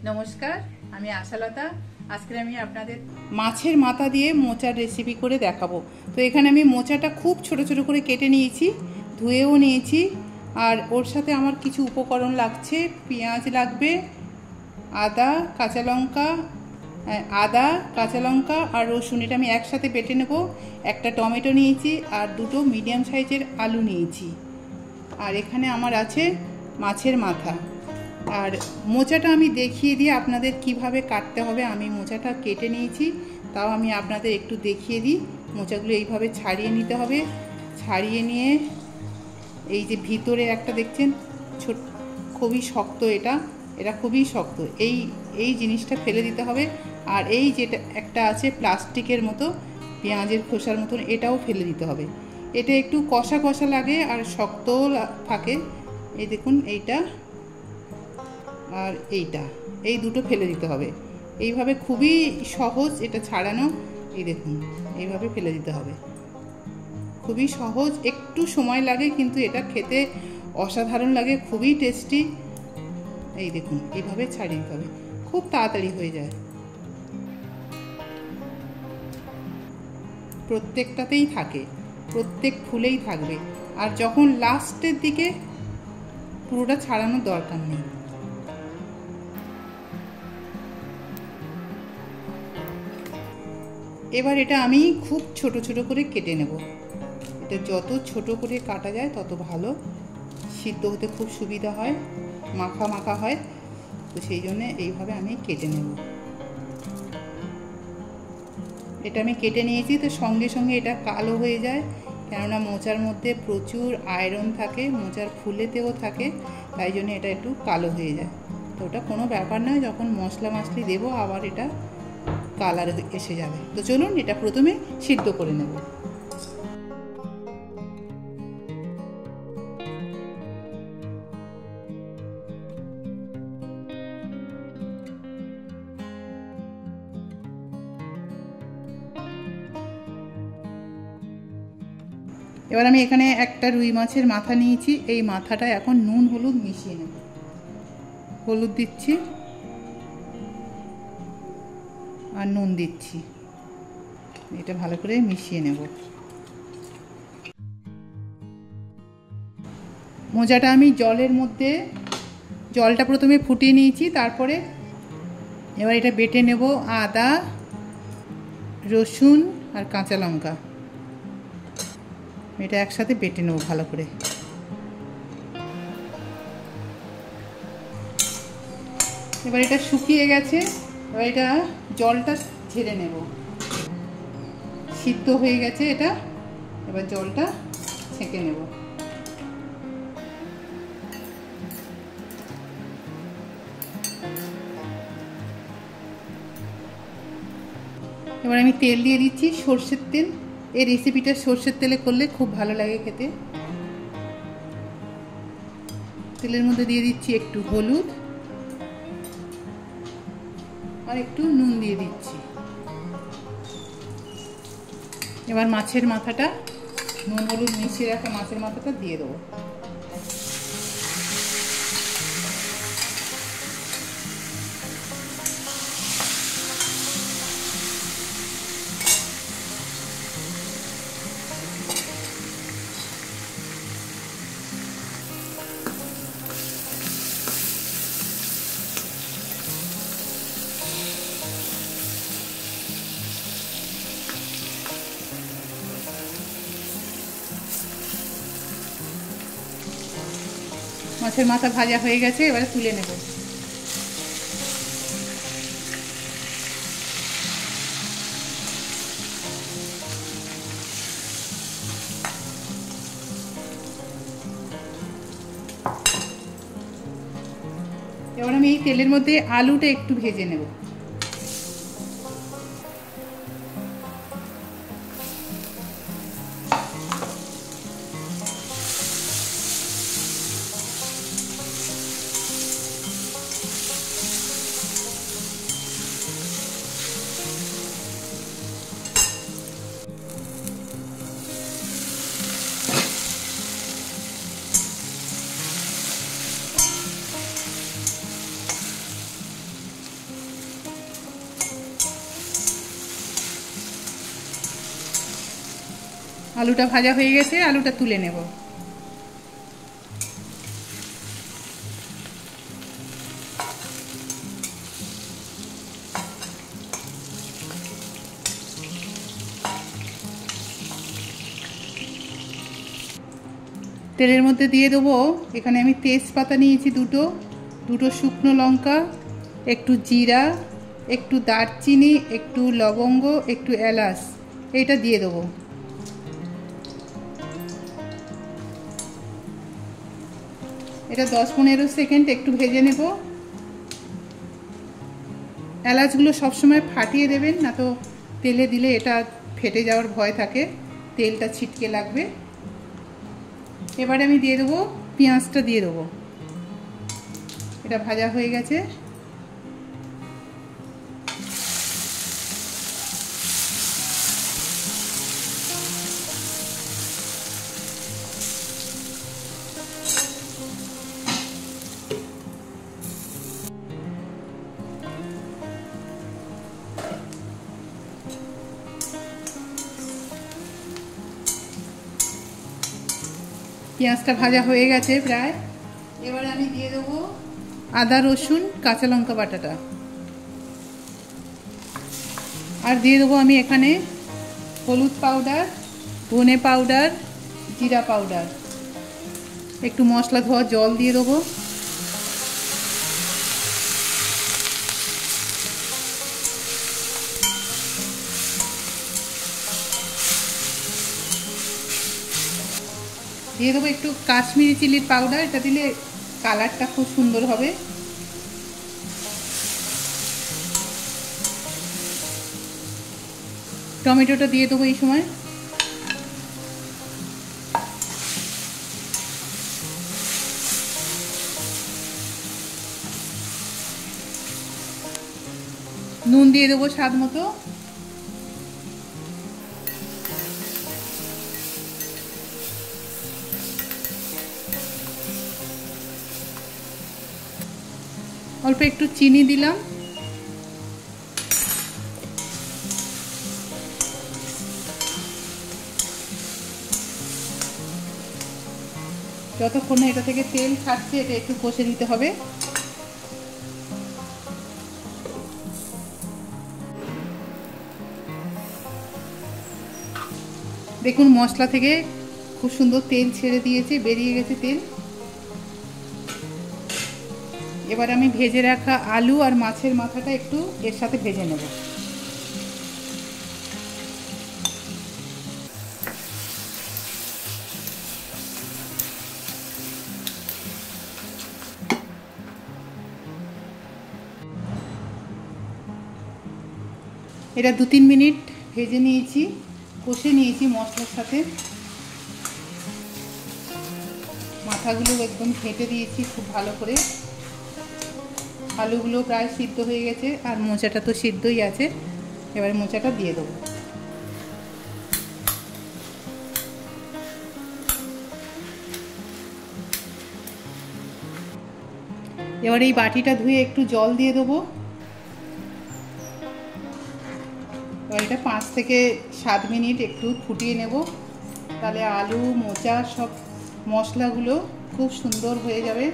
নমস্কার, আমি আশালতা। আজকে আমি আপনাদের মাছের মাথা দিয়ে মোচার রেসিপি করে দেখাবো। তো এখানে আমি মোচাটা খুব ছোট ছোট করে কেটে নিয়েছি, ধুয়েও নিয়েছি। আর ওর সাথে আমার কিছু উপকরণ লাগছে। পেঁয়াজ লাগবে, আদা কাঁচা লঙ্কা আর রসুন, এটা আমি একসাথে বেটে নেব। একটা টমেটো নিয়েছি আর দুটো মিডিয়াম সাইজের আলু নিয়েছি। আর এখানে আমার আছে মাছের মাথা। আর মোচাটা আমি দেখিয়ে দিই আপনাদের কিভাবে কাটতে হবে। আমি মোচাটা কেটে নিয়েছি, তাও আমি আপনাদের একটু দেখিয়ে দিই। মোচাগুলো এইভাবে ছাড়িয়ে নিতে হবে। ছাড়িয়ে নিয়ে এই যে ভিতরে একটা দেখছেন ছোট, খুবই শক্ত, এটা খুবই শক্ত, এই জিনিসটা ফেলে দিতে হবে। আর এই যেটা একটা আছে প্লাস্টিকের মতো, পেঁয়াজের খোসার মতন, এটাও ফেলে দিতে হবে। এটা একটু কষা কষা লাগে আর শক্তও থাকে। এই দেখুন, এইটা আর এই দুটো ফেলে দিতে হবে। এইভাবে খুবই সহজ এটা ছাড়ানো। এই দেখুন, এইভাবে ফেলে দিতে হবে। খুবই সহজ, একটু সময় লাগে কিন্তু এটা খেতে অসাধারণ লাগে, খুবই টেস্টি। এই দেখুন, এইভাবে ছাড়িয়ে দিতে হবে, খুব তাড়াতাড়ি হয়ে যায়। প্রত্যেকটাতেই থাকে, প্রত্যেক ফুলেই থাকবে। আর যখন লাস্টের দিকে পুরোটা ছাড়ানোর দরকার নেই। এবার এটা আমি খুব ছোট ছোট করে কেটে নেব। এটা যত ছোট করে কাটা যায় তত ভালো, সিদ্ধ হতে খুব সুবিধা হয়, মাখা মাখা হয়। তো সেই জন্য এইভাবে আমি কেটে নেব। এটা আমি কেটে নিয়েছি, তো সঙ্গে সঙ্গে এটা কালো হয়ে যায়, কেননা মোচার মধ্যে প্রচুর আয়রন থাকে, মোচার ফুলেতেও থাকে, তাই জন্য এটা একটু কালো হয়ে যায়। তো ওটা কোনো ব্যাপার নয়, যখন মশলা মশলি দেবো আবার এটা কালার এসে যাবে। তো চলুন এটা প্রথমে সিদ্ধ করে নেব। এবার আমি এখানে একটা রুই মাছের মাথা নিয়েছি। এই মাথাটা এখন নুন হলুদ মিশিয়ে নেব। হলুদ দিচ্ছি আর নুন দিচ্ছি, এটা ভালো করে মিশিয়ে নেব। মোচাটা আমি জলটা প্রথমে ফুটিয়ে নিয়েছি, তারপরে এবার এটা বেটে নেব। আদা, রসুন আর কাঁচা লঙ্কা, এটা একসাথে বেটে নেব ভালো করে। এবার এটা শুকিয়ে গেছে, এবার এটা জলটা ঝেড়ে নেব। সিদ্ধ হয়ে গেছে এটা, এবার জলটা ছেঁকে নেব। এবার আমি তেল দিয়ে দিচ্ছি, সর্ষের তেল। এই রেসিপিটা সর্ষের তেলে করলে খুব ভালো লাগে খেতে। তেলের মধ্যে দিয়ে দিচ্ছি একটু হলুদ আর একটু নুন দিয়ে দিচ্ছি। এবার মাছের মাথাটা, নুন হলুদ মিশিয়ে রাখা মাছের মাথাটা দিয়ে দেবো। মাছের মাথা ভাজা হয়ে গেছে, এবারে তুলে নেব। এবার আমি এই তেলের মধ্যে আলুটা একটু ভেজে নেব। আলুটা ভাজা হয়ে গেছে, আলুটা তুলে নেব। তেলের মধ্যে দিয়ে দেবো, এখানে আমি তেজপাতা নিয়েছি দুটো শুকনো লঙ্কা, একটু জিরা, একটু দারচিনি, একটু লবঙ্গ, একটু এলাচ, এটা দিয়ে দেবো। এটা 10-15 সেকেন্ড একটু ভেজে নেব। এলাচগুলো সবসময় ফাটিয়ে দেবেন, না তো তেলে দিলে এটা ফেটে যাওয়ার ভয় থাকে, তেলটা ছিটকে লাগবে। এবারে আমি দিয়ে দেবো পেঁয়াজটা দিয়ে দেবো। এটা ভাজা হয়ে গেছে। পেঁয়াজটা ভাজা হয়ে গেছে প্রায়। এবার আমি দিয়ে দেবো আদা রসুন কাঁচা লঙ্কা বাটাটা, আর দিয়ে দেবো আমি এখানে হলুদ পাউডার, ধনে পাউডার, জিরা পাউডার, একটু মশলা ধোয়া জল দিয়ে দেবো। দিয়ে দেবো একটু কাশ্মীরি চিলির পাউডার, এটা দিলে কালারটা খুব সুন্দর হবে। টমেটোটা দিয়ে দেবো এই সময়। নুন দিয়ে দেবো স্বাদ মতো। অল্প একটু চিনি দিলাম। যতক্ষণ না এটা থেকে তেল ছাড়ছে এটা একটু কষে দিতে হবে। দেখুন মশলা থেকে খুব সুন্দর তেল ছেড়ে দিয়েছে, বেরিয়ে গেছে তেল। এবার আমি ভেজে রাখা আলু আর মাছের মাথাটা একটু এর সাথে ভেজে নেব। এটা 2-3 মিনিট ভেজে নিয়েছি, কষে নিয়েছি মশলার সাথে। মাথাগুলো একদম ঘেঁটে দিয়েছি খুব ভালো করে। আলুগুলো প্রায় সিদ্ধ হয়ে গেছে, আর মোচাটা তো সিদ্ধই আছে। এবার মোচাটা দিয়ে দেবো। এবার এই বাটিটা ধুয়ে একটু জল দিয়ে দেবো। এবার এটা 5 থেকে 7 মিনিট একটু ফুটিয়ে নেব, তাহলে আলু মোচা সব মশলাগুলো খুব সুন্দর হয়ে যাবে।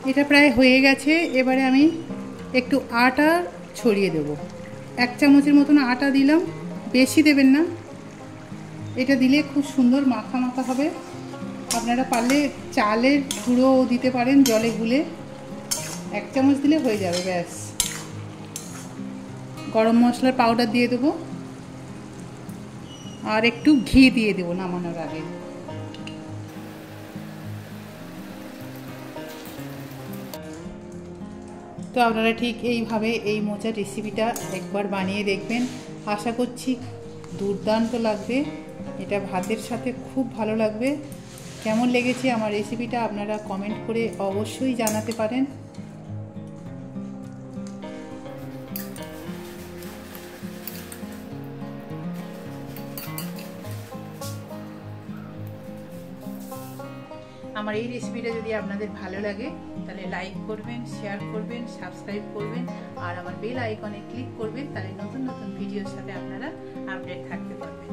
এটা প্রায় হয়ে গেছে। এবারে আমি একটু আটা ছড়িয়ে দেব। 1 চামচের মতন আটা দিলাম, বেশি দেবেন না। এটা দিলে খুব সুন্দর মাখা মাখা হবে। আপনারা পারলে চালের গুঁড়ো দিতে পারেন জলে গুলে, 1 চামচ দিলে হয়ে যাবে ব্যাস। গরম মশলার পাউডার দিয়ে দেবো, আর একটু ঘি দিয়ে দেবো নামানোর আগে। তো আপনারা ঠিক এইভাবে এই মোচার রেসিপিটা একবার বানিয়ে দেখবেন, আশা করছি দুর্দান্ত লাগবে। এটা ভাতের সাথে খুব ভালো লাগবে। কেমন লেগেছে আমার রেসিপিটা আপনারা কমেন্ট করে অবশ্যই জানাতে পারেন। আমার এই রেসিপিটা যদি আপনাদের ভালো লাগে তাহলে লাইক করবেন, শেয়ার করবেন, সাবস্ক্রাইব করবেন আর আমার বেল আইকনে ক্লিক করবেন, তাহলে নতুন নতুন ভিডিওর সাথে আপনারা আপডেট থাকতে পারবেন।